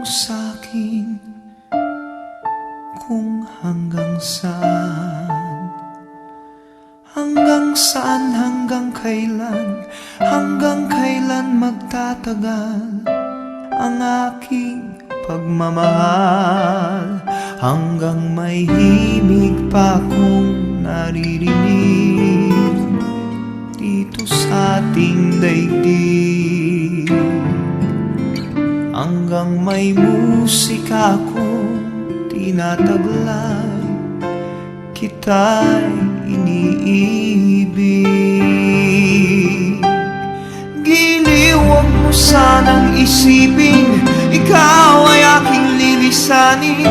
sa'kin kung hanggang saan, hanggang kailan magtatagal ang aking pagmamahal, hanggang may himig pa akong naririnig dito sa ating daigdig, hanggang may musika akong tinataglay, kita'y iniibig. Giliw, huwag mo sanang isipin ikaw ay aking lilisanin.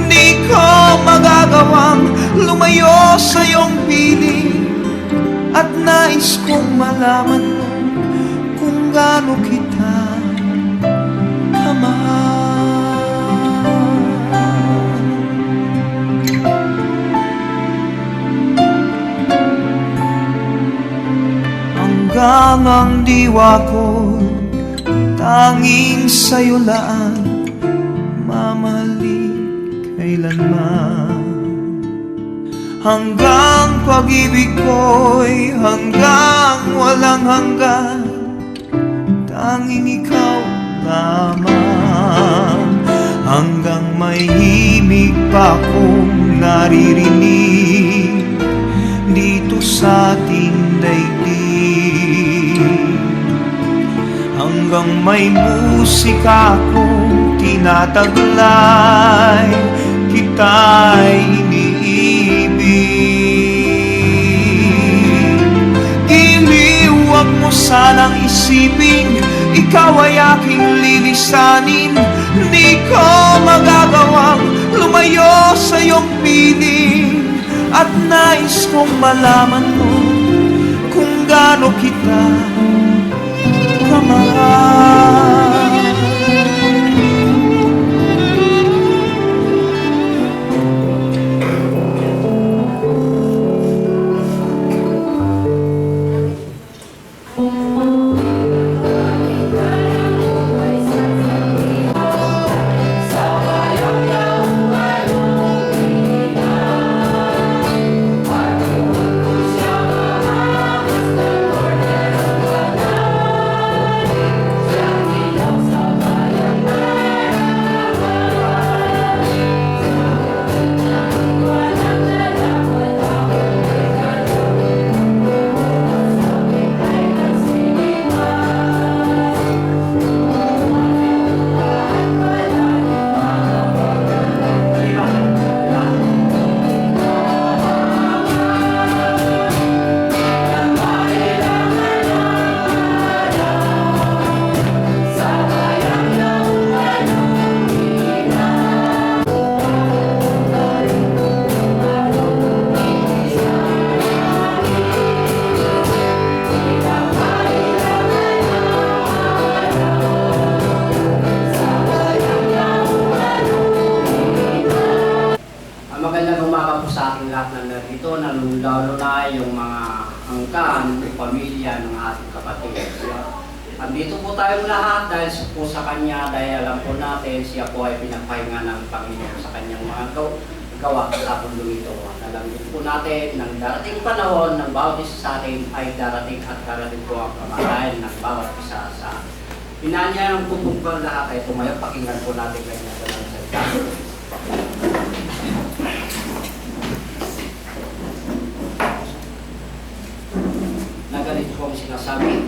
Di ko magagawang lumayo sa iyong piling, at nais kong malaman mo kung gaano kita kamahal. Hanggang ang diwa ko tanging sa'yo lang mamahalin kailanman, hanggang pag-ibig ko'y hanggang walang hanggan, tanging ikaw lamang, hanggang may himig pa akong naririnig dito sa ating daigdig, hanggang may musika akong tinataglay, kita'y iniibig. Giliw, huwag mo sanang isipin ikaw ay aking lilisanin. Di ko magagawang lumayo sa iyong piling, at nais kong malaman mo kung gaano kita kamahal. Lalo na yung mga angkan, pamilya ng ating kapatid. Andito po tayong lahat dahil po sa Kanya, dahil alam po natin siya po ay pinagpahinga ng Panginoon sa Kanyang mga gawa sa mundo ito. Alam din po natin ng darating panahon ng bawat isa sa atin ay darating at darating po ang kamatayan ng bawat isa sa atin. Pinanya ng pupugpang lahat ay tumayo, pakinggan po natin Kanyang walang salita. Kung sinasabi,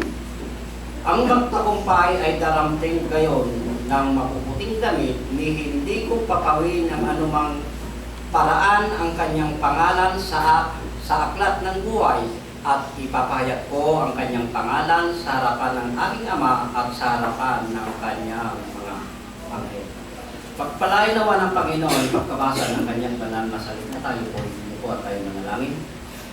ang magtagumpay ay daramting gayon ng mapuputing damit, ni hindi ko papawin ng anumang paraan ang kanyang pangalan sa aklat ng buhay, at ipapahayag ko ang kanyang pangalan sa harapan ng aking Ama at sa harapan ng kanyang mga anghel. Pagpalain nawa ng Panginoon pagkabasa ng kanyang banal na salita. Tayo po at tayo manalangin.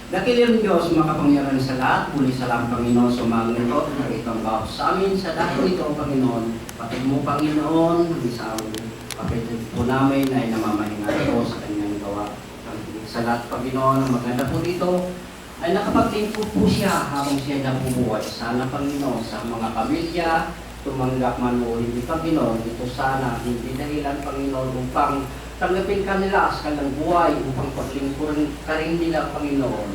Dakilang Diyos, makapangyarihan sa lahat, muli salamat Panginoon sa umagang ito, na itong bawat sa amin sa lahat ito, Panginoon. Patid mo, Panginoon, sa kapatid po namin ay namamahinga ito sa kanyang gawa. Sa lahat, Panginoon, ang maganda po dito ay nakapagtingko po siya habang siya nabubuhay. Sana, Panginoon, sa mga pamilya, tumanggap man o hindi, Panginoon, ito sana hindi dahilan, Panginoon, upang tanggapin ka nila sa kanilang buhay, upang paglingkuran ka rin nila, Panginoon.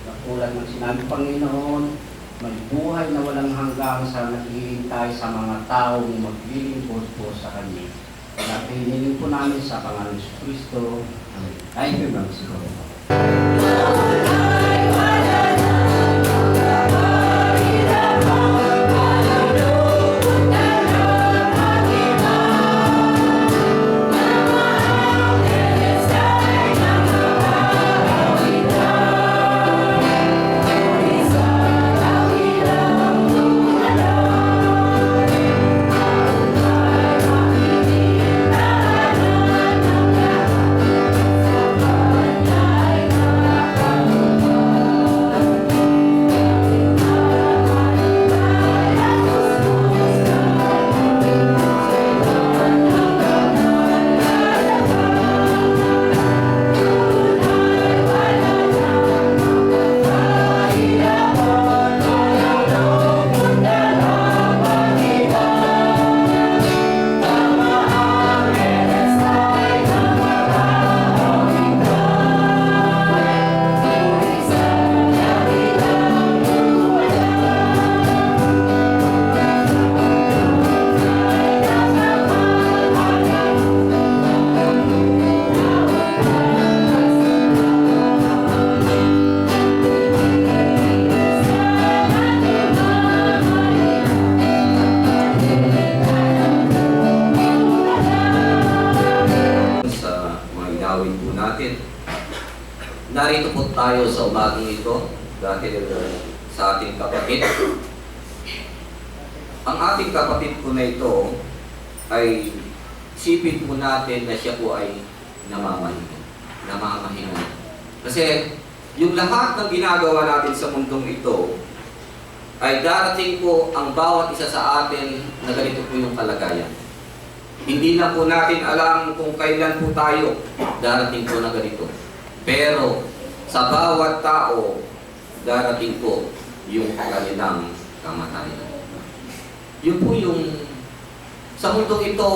Katulad ng sinabi, Panginoon, magbuhay na walang hanggang sa naghihintay sa mga taong maglilingkod po sa Kanya. Kaya hiniling po namin sa Pangalan ni Kristo. Amen. Thank you, Brother Siguro. Narito po tayo sa umagang ito dahil sa ating kapatid. Ang ating kapatid po na ito ay isipin po natin na siya po ay namamahinga. Kasi yung lahat ng ginagawa natin sa mundong ito ay darating po ang bawat isa sa atin na ganito po yung kalagayan. Hindi na po natin alam kung kailan po tayo darating po na ganito. Pero sa bawat tao, darating po yung kanilang kamatayan. Yun po yung sa mundong ito,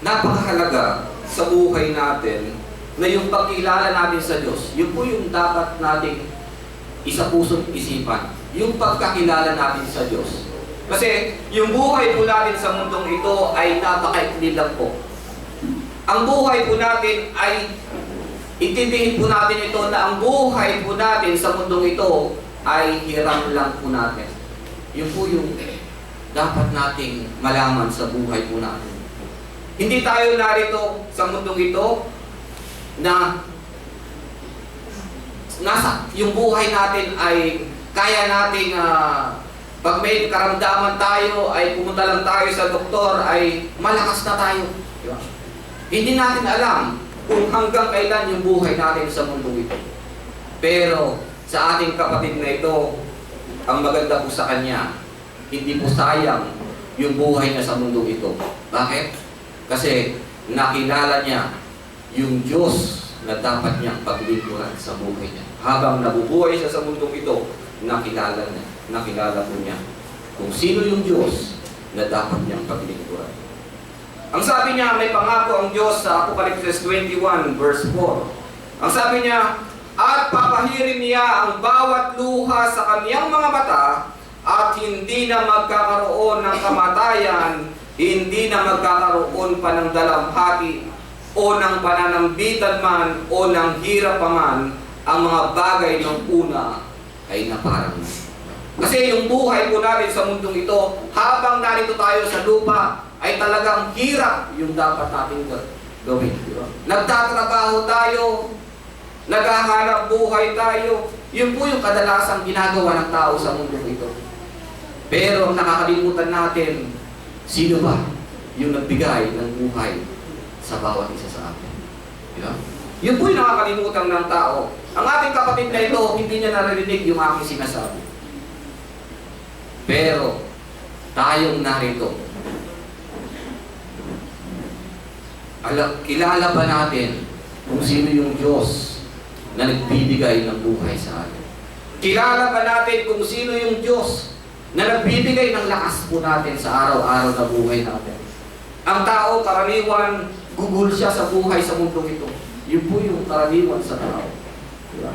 napakahalaga sa buhay natin na yung pagkilala natin sa Diyos. Yun po yung dapat nating isa pusong isipan. Yung pagkakilala natin sa Diyos. Kasi yung buhay po natin sa mundong ito ay napakaikli lang po. Ang buhay po natin ay intindihin po natin ito na ang buhay po natin sa mundong ito ay hiram lang po natin. Yun po yung dapat nating malaman sa buhay po natin. Hindi tayo narito sa mundong ito na nasa yung buhay natin ay kaya nating pag may karamdaman tayo ay pumunta lang tayo sa doktor ay malakas na tayo. Diba? Hindi natin alam kung hanggang kailan yung buhay natin sa mundo ito. Pero sa ating kapatid na ito, ang maganda po sa kanya, hindi po sayang yung buhay niya sa mundo ito. Bakit? Kasi nakilala niya yung Diyos na dapat niyang paglingkuran sa buhay niya. Habang nabubuhay siya sa mundong ito, nakilala po niya kung sino yung Diyos na dapat niyang paglingkuran. Ang sabi niya, may pangako ang Diyos sa Apocalypse 21 verse 4. Ang sabi niya, at papahirin niya ang bawat luha sa kaniyang mga mata at hindi na magkakaroon ng kamatayan, hindi na magkakaroon pa ng dalamhati o ng pananambitan man o ng hirap pa man. Ang mga bagay ng una ay naparang na. Kasi yung buhay po natin sa mundong ito, habang narito tayo sa lupa, ay talagang hirap yung dapat natin gawin. Nagtatrabaho tayo, naghahanap buhay tayo. Yun po yung kadalasang ginagawa ng tao sa mundo ito. Pero ang nakakalimutan natin, sino ba yung nagbigay ng buhay sa bawat isa sa atin? Diba? Yun po yung nakakalimutan ng tao. Ang ating kapatid na ito, hindi niya naririnig yung aking sinasabi. Pero tayong narito, kilala ba natin kung sino yung Diyos na nagbibigay ng buhay sa atin? Kilala ba natin kung sino yung Diyos na nagbibigay ng lakas po natin sa araw-araw na buhay natin. Ang tao, karaniwan, gugol siya sa buhay sa mundong ito. Yun po yung karaniwan sa tao. Diba?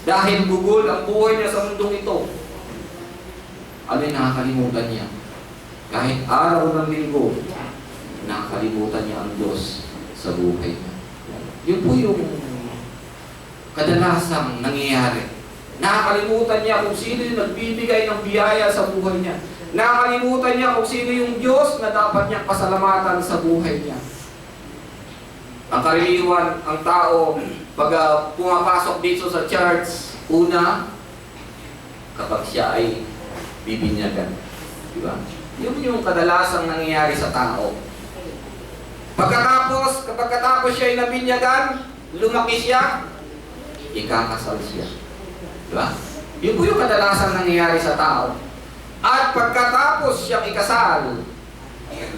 Dahil gugol ang buhay niya sa mundong ito, ano yung nakakalimutan niya? Kahit araw ng linggo, nakakalimutan niya ang Diyos sa buhay niya. Yun po yung kadalasang nangyayari. Nakakalimutan niya kung sino yung nagbibigay ng biyaya sa buhay niya. Nakakalimutan niya kung sino yung Diyos na dapat niyang pasalamatan sa buhay niya. Ang karaniwan, ang tao, pag pumapasok dito sa church, una, kapag siya ay bibinyagan. Diba? Yun yung kadalasang nangyayari sa tao. Kapag siya ay nabinyagan, lumaki siya, ikakasal siya. Diba? Yun po yung kadalasang nangyayari sa tao. At pagkatapos siyang ikasal,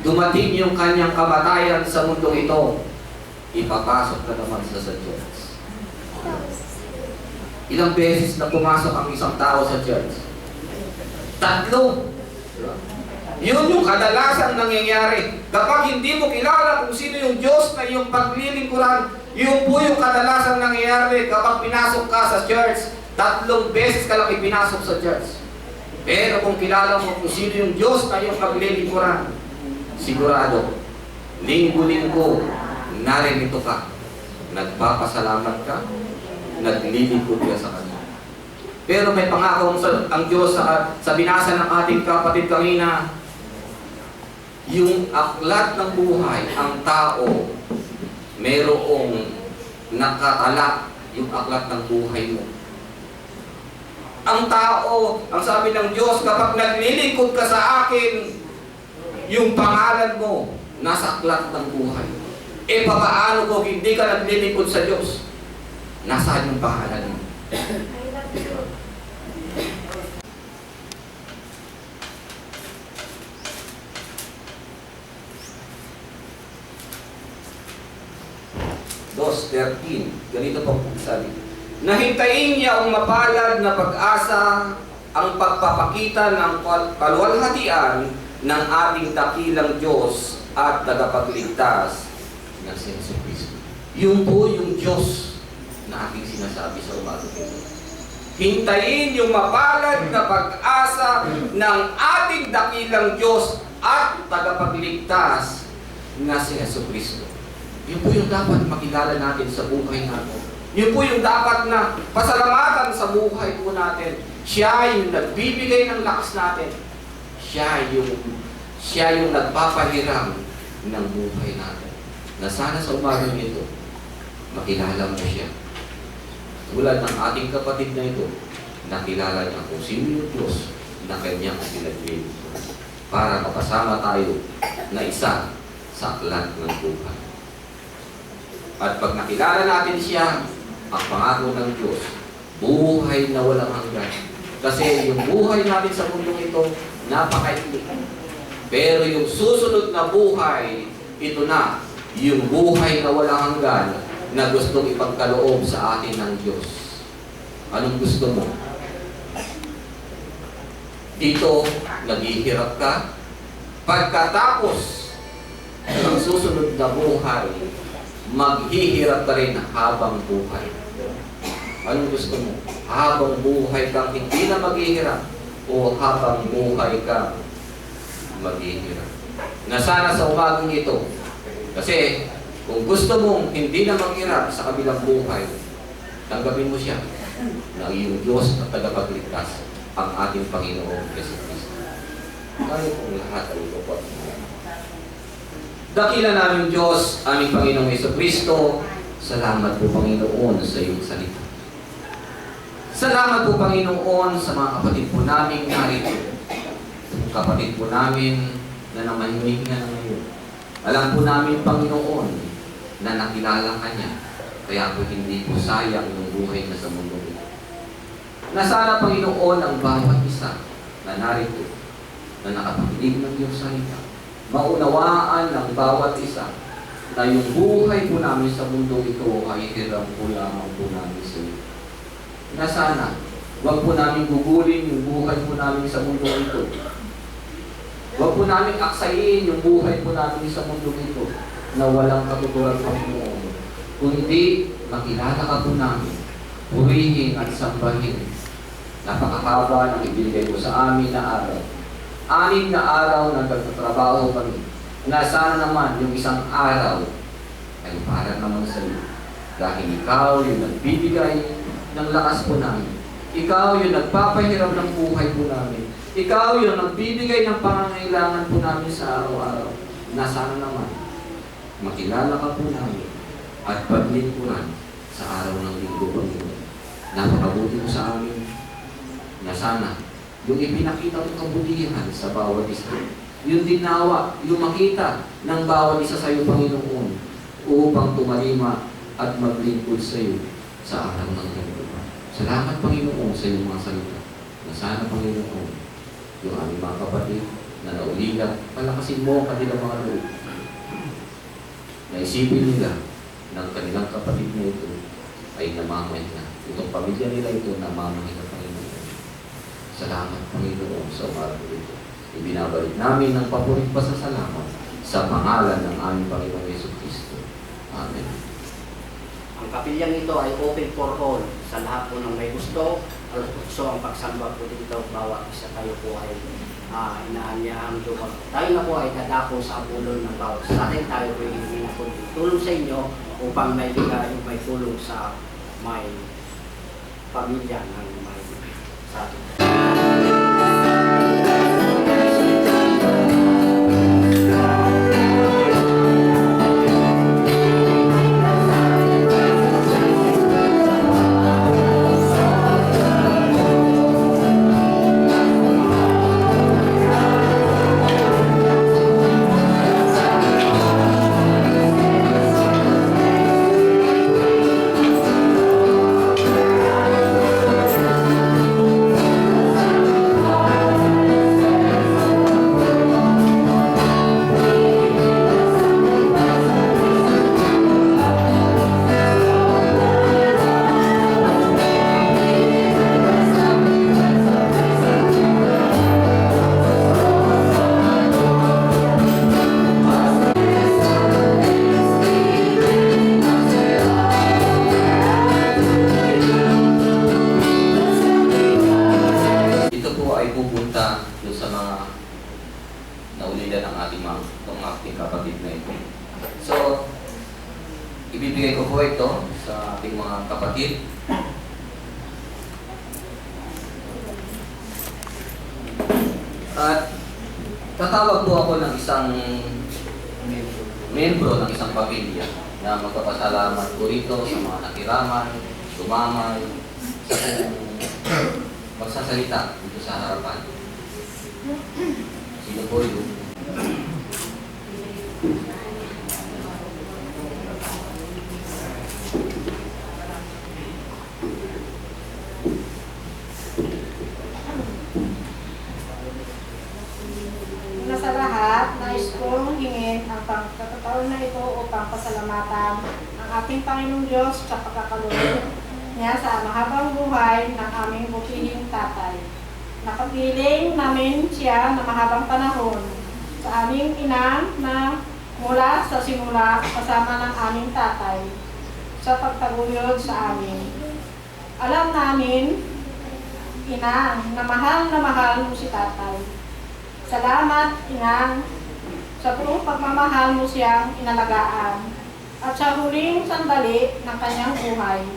dumating yung kanyang kamatayan sa mundong ito, ipapasok na naman sa church. Ilang beses na pumasok ang isang tao sa church? 3. Diba? Yun yung kadalasang nangyayari. Kapag hindi mo kilala kung sino yung Diyos na iyong paglilingkuran, yun po yung kadalasang nangyayari kapag pinasok ka sa church. 3 beses ka lang ipinasok sa church. Pero kung kilala mo kung sino yung Diyos na iyong paglilingkuran, sigurado, linggo-linggo, narinito ka, nagpapasalamat ka, naglilingkod ka sa Kanya. Pero may pangako ang Diyos sa binasa ng ating kapatid kanina, yung aklat ng buhay, ang tao, mayroong nakatalak yung aklat ng buhay mo. Ang tao, ang sabi ng Diyos, kapag naglilingkod ka sa akin, yung pangalan mo, nasa aklat ng buhay. E papaano kung hindi ka naglilingkod sa Diyos? Nasaan yung pangalan mo? Verse 13, ganito po sabi. Nahintayin niya ang mapalad na pag-asa, ang pagpapakita ng kaluwalhatian ng ating dakilang Diyos at tagapagligtas na si Jesucristo. Yun po yung Diyos na ating sinasabi sa umaga ito. Hintayin yung mapalad na pag-asa ng ating dakilang Diyos at tagapagligtas na si Jesucristo. Yun po yung dapat makilala natin sa buhay natin. Yun po yung dapat na pasalamatan sa buhay po natin. Siya yung nagbibigay ng lakas natin. Siya yung nagpapahiram ng buhay natin. Na sana sa umagang ito, makilala mo siya. Tulad ng ating kapatid na ito, nakilala niya kung sino yung Diyos na kanyang pinagbibigay para makasama tayo na isa sa aklat ng buhay. At pag nakilala natin siya, ang pangako ng Diyos, buhay na walang hanggan. Kasi yung buhay natin sa mundong ito, napakaikli. Pero yung susunod na buhay, ito na, yung buhay na walang hanggan na gustong ipagkaloob sa atin ng Diyos. Anong gusto mo? Dito, naghihirap ka. Pagkatapos ng susunod na buhay, maghihirap ka rin habang buhay. Anong gusto mo? Habang buhay kang hindi na maghihirap o habang buhay kang maghihirap? Na sana sa umagang ito, kasi kung gusto mong hindi na maghirap sa kabilang buhay, tanggapin mo siya na iyong Diyos at tagapagligtas ang ating Panginoong Jesucristo. Tayo kung lahat ay lupot. Dakila namin Diyos, aming Panginoong Jesucristo, salamat po Panginoon sa iyong salita. Salamat po Panginoon sa mga kapatid po namin narito. Kapatid po namin na namahimik na ngayon. Alam po namin Panginoon na nakilala ka niya. Kaya po hindi po sayang yung buhay na sa mundo ito. Na sana Panginoon ang bawat isa na narito na nakapakinig ng iyong salita. Maunawaan ng bawat isa na yung buhay po namin sa mundo ito ay hirap po lamang po namin sa iyo. Na sana Huwag po namin gugulin yung buhay po namin sa mundo ito. Huwag po namin aksayin yung buhay po namin sa mundo ito na walang katuturan Panginoon. Kundi makilala ka po namin, purihin at sambahin. Napakahaba ng ibigay mo sa amin na araw. 6 na araw na nagtatrabaho kami. Na sana naman yung isang araw ay para naman sa iyo. Dahil ikaw yung nagbibigay ng lakas po namin. Ikaw yung nagpapahiram ng buhay po namin. Ikaw yung nagbibigay ng pangangailangan po namin sa araw-araw. Na sana naman, makilala ka po namin at paglingkuran sa araw ng linggo po nito. Napakabuti mo sa amin na sana yung ipinakita mong kabutihan sa bawat isa. Yung dinawa, yung makita ng bawat isa sa iyo, Panginoon, upang tumalima at maglingkod sa iyo sa araw ng linggo. Salamat, Panginoon, sa iyong mga salita. Na sana, Panginoon, yung aming mga kapatid na nauligat, palakasin mo ang kanilang mga loob. Naisipin nila ng kanilang kapatid na ito ay namamay na. Itong pamilya nila ito namamay na, Panginoon. Salamat, Panginoon, sa umaga ito. Ibinabalik namin ng papurit pasasalamat sa pangalan ng aming Panginoong Jesucristo. Amen. Ang kapilyang ito ay open for all sa lahat po ng may gusto. So ang pagsamba po dito, bawat isa tayo po ay inaanyahan lumag. Tayo na po ay dadako sa abulon ng bawat sa atin. Tayo po ay hindi na po tulong sa inyo upang may tulong sa may pamilya ng may sa atin. Kapatid na ito. So, ibibigay ko po ito sa ating mga kapatid. At tatawag po ako ng isang membro ng isang pamilya na magpapasalamat po rito sa mga nakiraman, sumamay, sa magsasalita dito sa harapan. Sino po yun? Sa lahat, nais kong hingin ang pagkakataon na ito upang pasalamatan ang ating Panginoong Diyos sa pagkakaloob niya sa mahabang buhay ng aming butihing tatay. Nakapiling namin siya na mahabang panahon sa aming ina na mula sa simula kasama ng aming tatay sa pagtaguyod sa amin. Alam namin, ina, na mahal mo si tatay. Salamat, Inang, sa buong pagmamahal mo siyang inalagaan. At sa huling sandali ng kanyang buhay,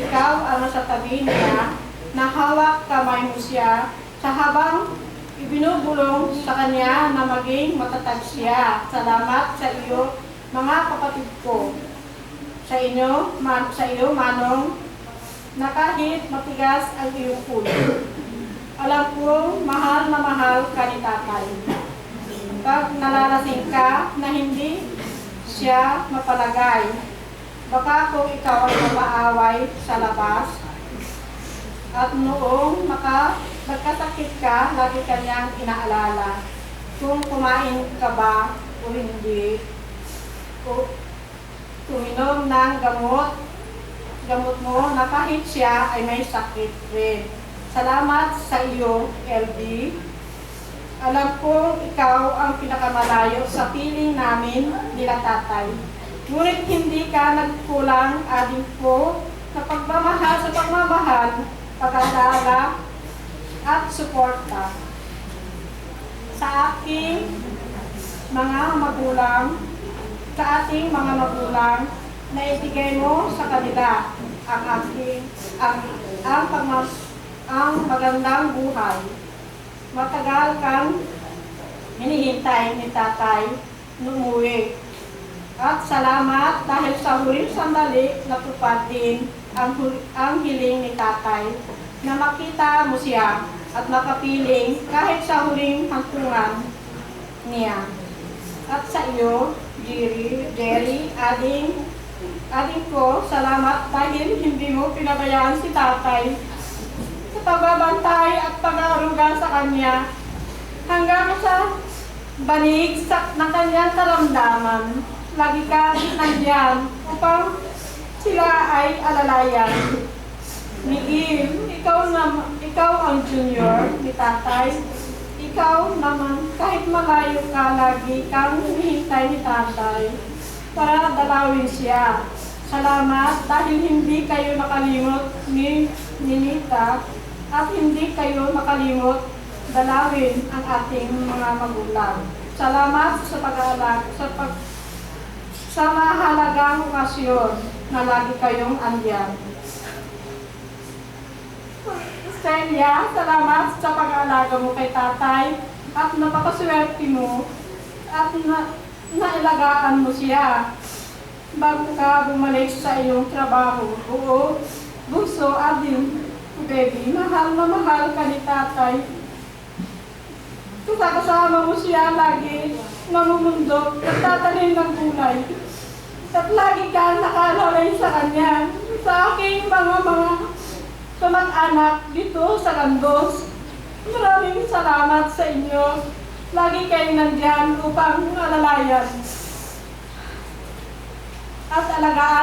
ikaw ang nasa tabi niya, na hawak kamay mo siya sa habang ibinubulong sa kanya na maging matatag siya. Salamat sa iyo, mga kapatid ko. Sa iyo, Manong, na kahit matigas ang iyong ulo. Alam kong mahal na mahal ka ni tatay. Pag nalalasing ka na hindi siya mapalagay, baka kung ikaw ay mapaaway sa labas, at noong nagkasakit ka, lagi kanyang inaalala kung kumain ka ba o hindi, o tuminom ng gamot mo na kahit siya ay may sakit rin. Salamat sa iyo, LB. Alam kong ikaw ang pinakamalayo sa piling namin nila tatay. Ngunit hindi ka nagkulang, adik ko, sa pagmamahal, pag-aalaga, at suporta. Sa aking mga magulang, sa ating mga magulang, na ibigay mo sa kanila ang magandang buhay. Matagal kang hinihintay ni tatay numuwi. At salamat dahil sa huling sandali natupad din ang hiling ni tatay na makita mo siya at makapiling kahit sa huling hantungan niya. At sa iyo, Jerry, ading ko, salamat dahil hindi mo pinabayaan si tatay sa pagbabantay at pag-aaruga sa kanya hanggang sa banig ng kanyang karamdaman. Lagi ka nandiyan upang sila ay alalayan. Miguel, ikaw ang junior ni tatay. Ikaw naman, kahit malayo ka, lagi kang hinihintay ni tatay para dalawin siya. Salamat dahil hindi kayo nakalimot ni Nita at hindi kayo nakalimot dalawin ang ating mga magulang. Salamat sa pag-aalaga, sa mahalagang okasyon na lagi kayong andyan. Celia, salamat sa pag-aalaga mo kay tatay at napakaswerte mo at nailagaan mo siya bago ka bumalik sa iyong trabaho. Oo, bunso, ading, baby, mahal na mahal ka ni tatay. Kasama mo siya lagi, mamumundok, nagtatanim ng gulay. At lagi kang nakalalay sa kanya, sa aking mga kamag-anak dito sa Gandos. Maraming salamat sa inyo. Lagi kayong nandiyan upang alalayan at alagaan